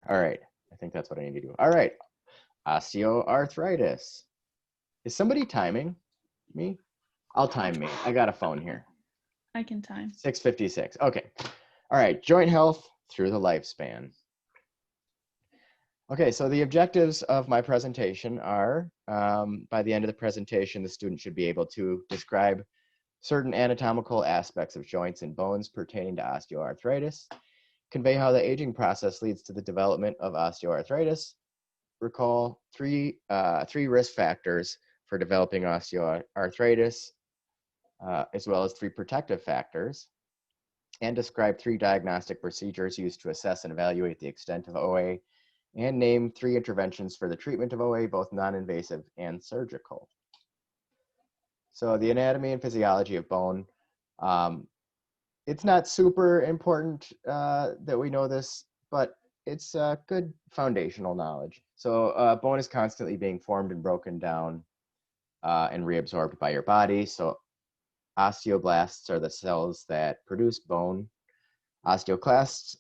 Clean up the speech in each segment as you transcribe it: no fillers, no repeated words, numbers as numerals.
All right. I think that's what I need to do. All right. Osteoarthritis. Is somebody timing me? I'll time me. I got a phone here. I can time. 6:56. Okay. All right. Joint health through the lifespan. Okay, so the objectives of my presentation are, by the end of the presentation, the student should be able to describe certain anatomical aspects of joints and bones pertaining to osteoarthritis, convey how the aging process leads to the development of osteoarthritis, recall three risk factors for developing osteoarthritis, as well as 3 protective factors, and describe 3 diagnostic procedures used to assess and evaluate the extent of OA, and name 3 interventions for the treatment of OA, both non-invasive and surgical. So the anatomy and physiology of bone, it's not super important that we know this, but it's good foundational knowledge. So bone is constantly being formed and broken down and reabsorbed by your body. So osteoblasts are the cells that produce bone. Osteoclasts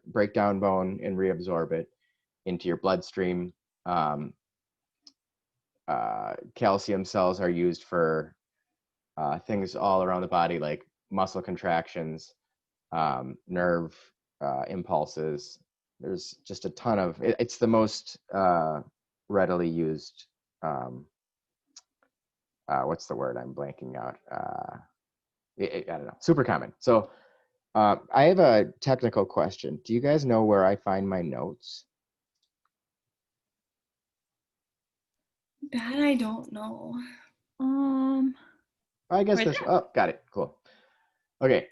break down bone and reabsorb it into your bloodstream. Calcium cells are used for things all around the body, like muscle contractions, nerve impulses. There's just a ton of, it's the most readily used, what's the word I'm blanking out? I don't know, super common. So I have a technical question. Do you guys know where I find my notes? That I don't know. I guess Right this, there. oh, got it, cool. Okay,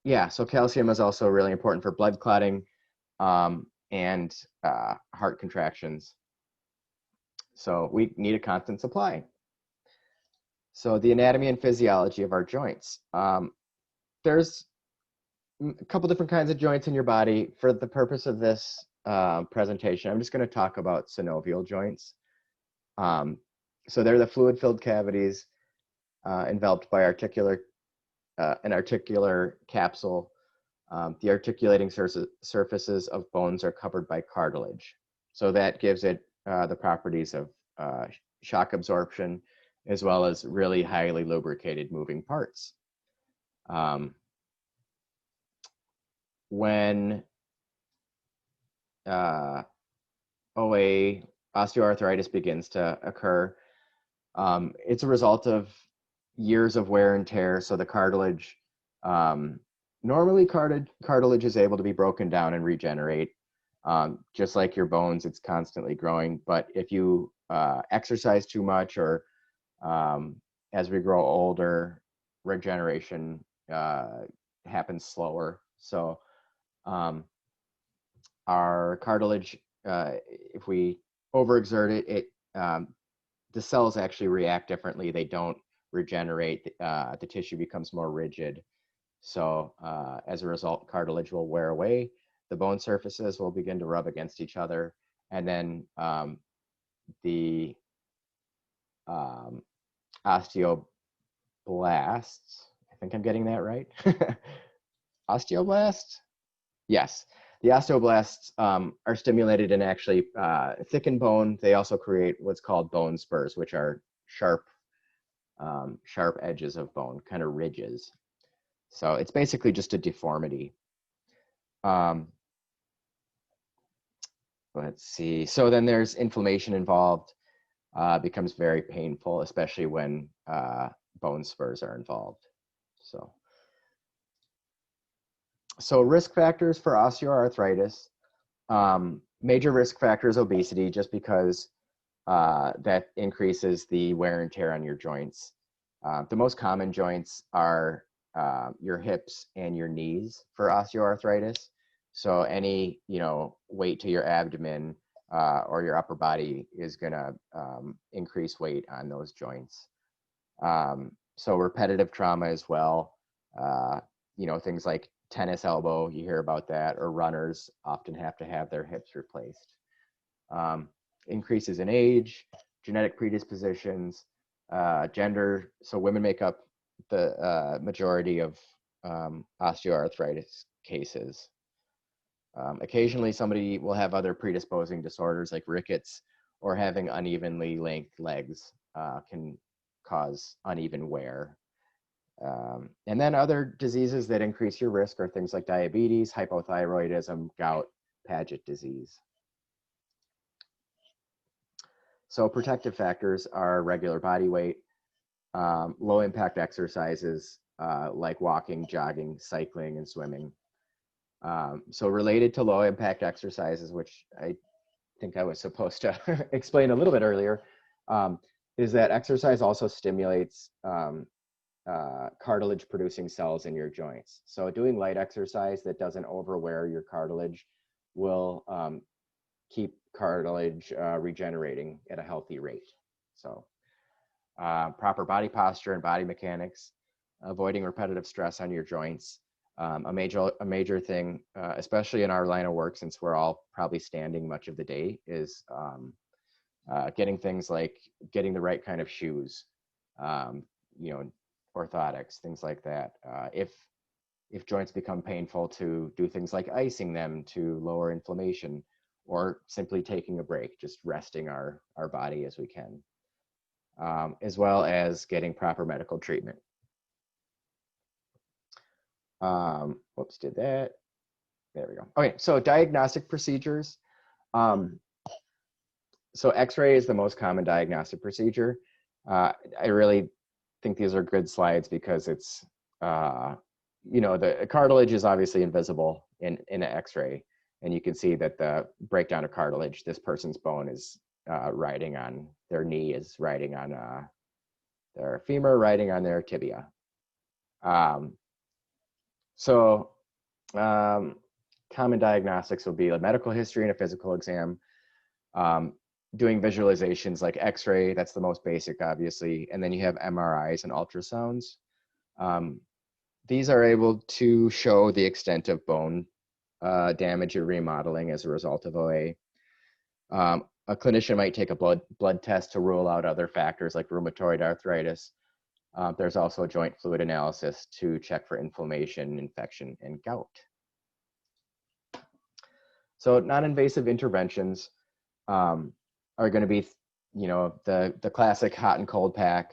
yeah, so calcium is also really important for blood clotting and heart contractions. So we need a constant supply. So the anatomy and physiology of our joints. There's a couple different kinds of joints in your body. For the purpose of this presentation, I'm just going to talk about synovial joints. So they're the fluid-filled cavities enveloped by an articular capsule. The articulating surfaces of bones are covered by cartilage. So that gives it the properties of shock absorption, as well as really highly lubricated moving parts. When OA, osteoarthritis, begins to occur, it's a result of years of wear and tear. So the cartilage, normally cartilage is able to be broken down and regenerate. Just like your bones, it's constantly growing. But if you exercise too much, or as we grow older, regeneration happens slower. So our cartilage, if we overexert it, the cells actually react differently. They don't regenerate. The tissue becomes more rigid. So as a result, cartilage will wear away. The bone surfaces will begin to rub against each other. And then the osteoblasts, I think I'm getting that right. Osteoblasts? Yes. The osteoblasts are stimulated and actually thicken bone. They also create what's called bone spurs, which are sharp edges of bone, kind of ridges. So it's basically just a deformity. Let's see. So then there's inflammation involved. Becomes very painful, especially when bone spurs are involved. So risk factors for osteoarthritis. Major risk factors: obesity, just because that increases the wear and tear on your joints. The most common joints are your hips and your knees for osteoarthritis. So any weight to your abdomen or your upper body is going to increase weight on those joints. So repetitive trauma as well. Things like tennis elbow, you hear about that, or runners often have to have their hips replaced. Increases in age, genetic predispositions, gender. So women make up the majority of osteoarthritis cases. Occasionally, somebody will have other predisposing disorders like rickets, or having unevenly linked legs can cause uneven wear. And then other diseases that increase your risk are things like diabetes, hypothyroidism, gout, Paget disease. So protective factors are regular body weight, low impact exercises like walking, jogging, cycling, and swimming. So related to low impact exercises, which I think I was supposed to explain a little bit earlier, is that exercise also stimulates cartilage producing cells in your joints. So doing light exercise that doesn't overwear your cartilage will keep cartilage regenerating at a healthy rate. So proper body posture and body mechanics, avoiding repetitive stress on your joints. A major thing, especially in our line of work, since we're all probably standing much of the day, is getting things like getting the right kind of shoes, orthotics, things like that. If joints become painful, to do things like icing them to lower inflammation, or simply taking a break, just resting our body as we can, as well as getting proper medical treatment. Whoops, did that. There we go. Okay, so diagnostic procedures. So X-ray is the most common diagnostic procedure. I really think these are good slides because it's, the cartilage is obviously invisible in an X-ray, and you can see that the breakdown of cartilage, this person's bone is riding on their knee, is riding on their femur, riding on their tibia. Common diagnostics will be a medical history and a physical exam. Doing visualizations like X-ray, that's the most basic, obviously. And then you have MRIs and ultrasounds. These are able to show the extent of bone damage or remodeling as a result of OA. A clinician might take a blood test to rule out other factors like rheumatoid arthritis. There's also a joint fluid analysis to check for inflammation, infection, and gout. So non-invasive interventions are going to be, the classic hot and cold pack.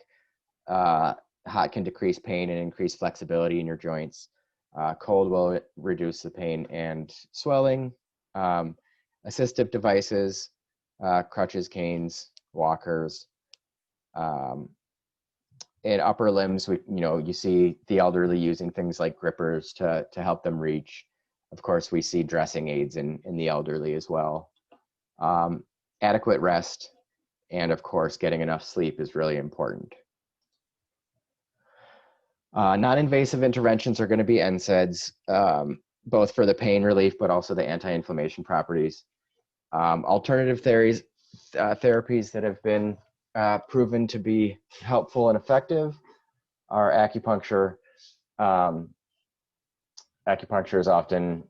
Hot can decrease pain and increase flexibility in your joints. Cold will reduce the pain and swelling. Assistive devices, crutches, canes, walkers. In upper limbs, you see the elderly using things like grippers to help them reach. Of course, we see dressing aids in the elderly as well. Adequate rest, and of course, getting enough sleep is really important. Non-invasive interventions are going to be NSAIDs, both for the pain relief, but also the anti-inflammation properties. Alternative therapies that have been proven to be helpful and effective are acupuncture. Acupuncture is often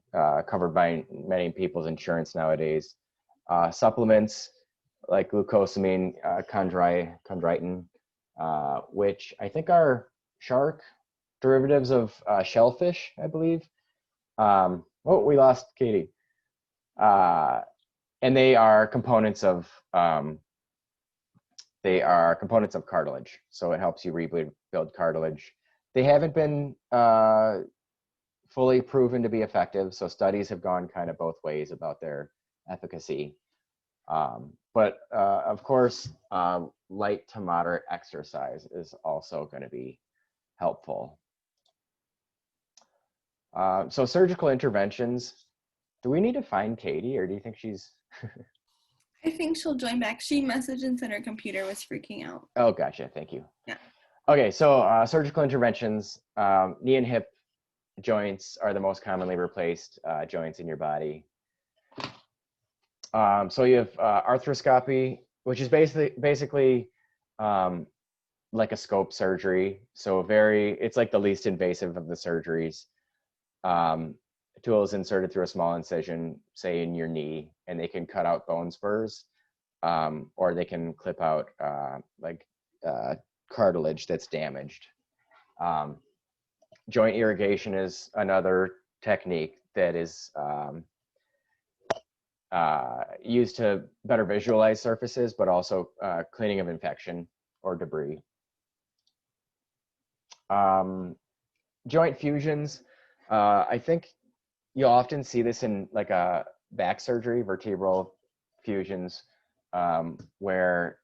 covered by many people's insurance nowadays. Supplements like glucosamine, chondroitin, which I think are shark derivatives of shellfish, I believe. Oh, we lost Katie. And they are components of cartilage, so it helps you rebuild cartilage. They haven't been fully proven to be effective, so studies have gone kind of both ways about their efficacy. But of course, light to moderate exercise is also going to be helpful. So surgical interventions, do we need to find Katie, or do you think she's... I think she'll join back. She messaged and said her computer was freaking out. Oh, gotcha. Thank you. Yeah. Okay, so surgical interventions, knee and hip joints are the most commonly replaced joints in your body. So you have arthroscopy, which is basically like a scope surgery. So it's like the least invasive of the surgeries. A tool is inserted through a small incision, say in your knee, and they can cut out bone spurs, or they can clip out cartilage that's damaged. Joint irrigation is another technique that is used to better visualize surfaces, but also cleaning of infection or debris. Joint fusions, I think you'll often see this in like a back surgery, vertebral fusions, where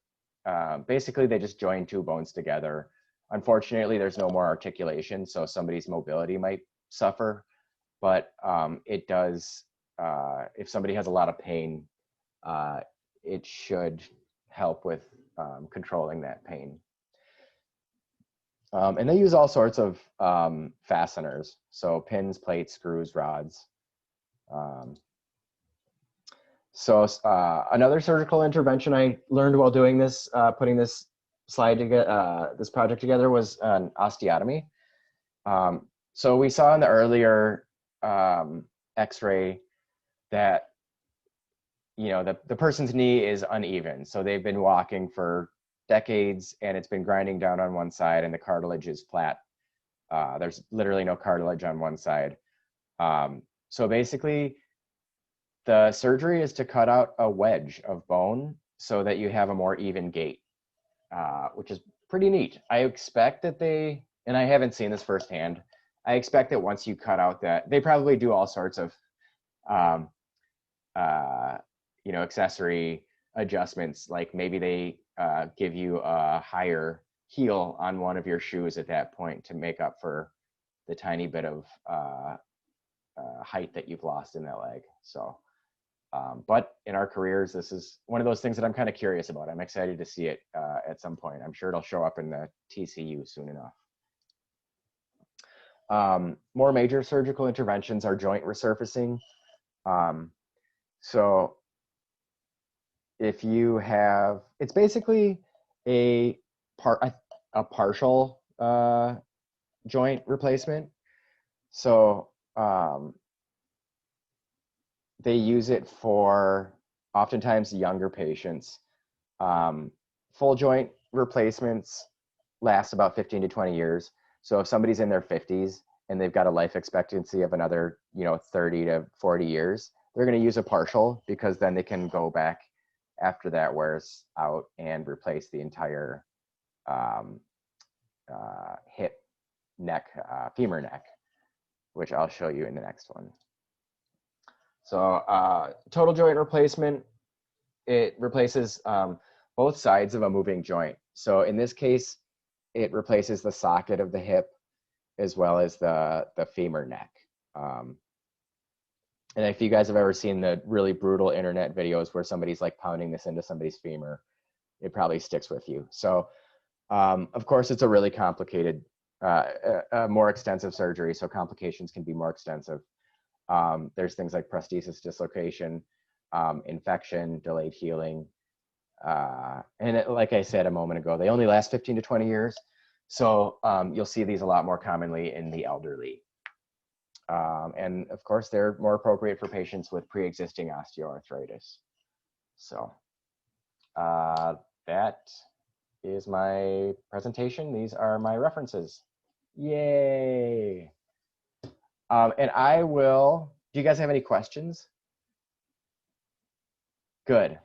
basically they just join two bones together. Unfortunately, there's no more articulation, so somebody's mobility might suffer, but it does, if somebody has a lot of pain, it should help with controlling that pain. And they use all sorts of fasteners, so pins, plates, screws, rods. Another surgical intervention I learned while doing this, putting this slide together, this project together, was an osteotomy. So we saw in the earlier X-ray that, you know, the person's knee is uneven, so they've been walking for decades and it's been grinding down on one side and the cartilage is flat. There's literally no cartilage on one side. So basically, the surgery is to cut out a wedge of bone so that you have a more even gait, which is pretty neat. I expect that they, and I haven't seen this firsthand, I expect that once you cut out that, they probably do all sorts of, you know, accessory adjustments, like maybe they give you a higher heel on one of your shoes at that point to make up for the tiny bit of height that you've lost in that leg. So, but in our careers, this is one of those things that I'm kind of curious about. I'm excited to see it at some point. I'm sure it'll show up in the TCU soon enough. More major surgical interventions are joint resurfacing. So if you have, it's basically a partial joint replacement. So they use it for oftentimes younger patients. Full joint replacements last about 15 to 20 years. So if somebody's in their 50s and they've got a life expectancy of another, you know, 30 to 40 years, they're going to use a partial, because then they can go back after that wears out and replace the entire hip, neck, femur neck, which I'll show you in the next one. So total joint replacement, it replaces both sides of a moving joint. So in this case, it replaces the socket of the hip as well as the femur neck. And if you guys have ever seen the really brutal internet videos where somebody's like pounding this into somebody's femur, it probably sticks with you. So of course, it's a really complicated, more extensive surgery, so complications can be more extensive. There's things like prosthesis dislocation, infection, delayed healing. And like I said a moment ago, they only last 15 to 20 years. So you'll see these a lot more commonly in the elderly. And of course, they're more appropriate for patients with pre-existing osteoarthritis. So that is my presentation. These are my references. Yay. And I will, do you guys have any questions? Good.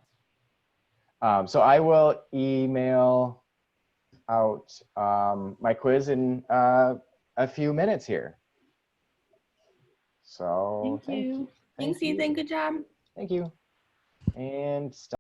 So I will email out my quiz in a few minutes here. So Thank you. Thank Thanks, Ethan. Good job. Thank you. And stop.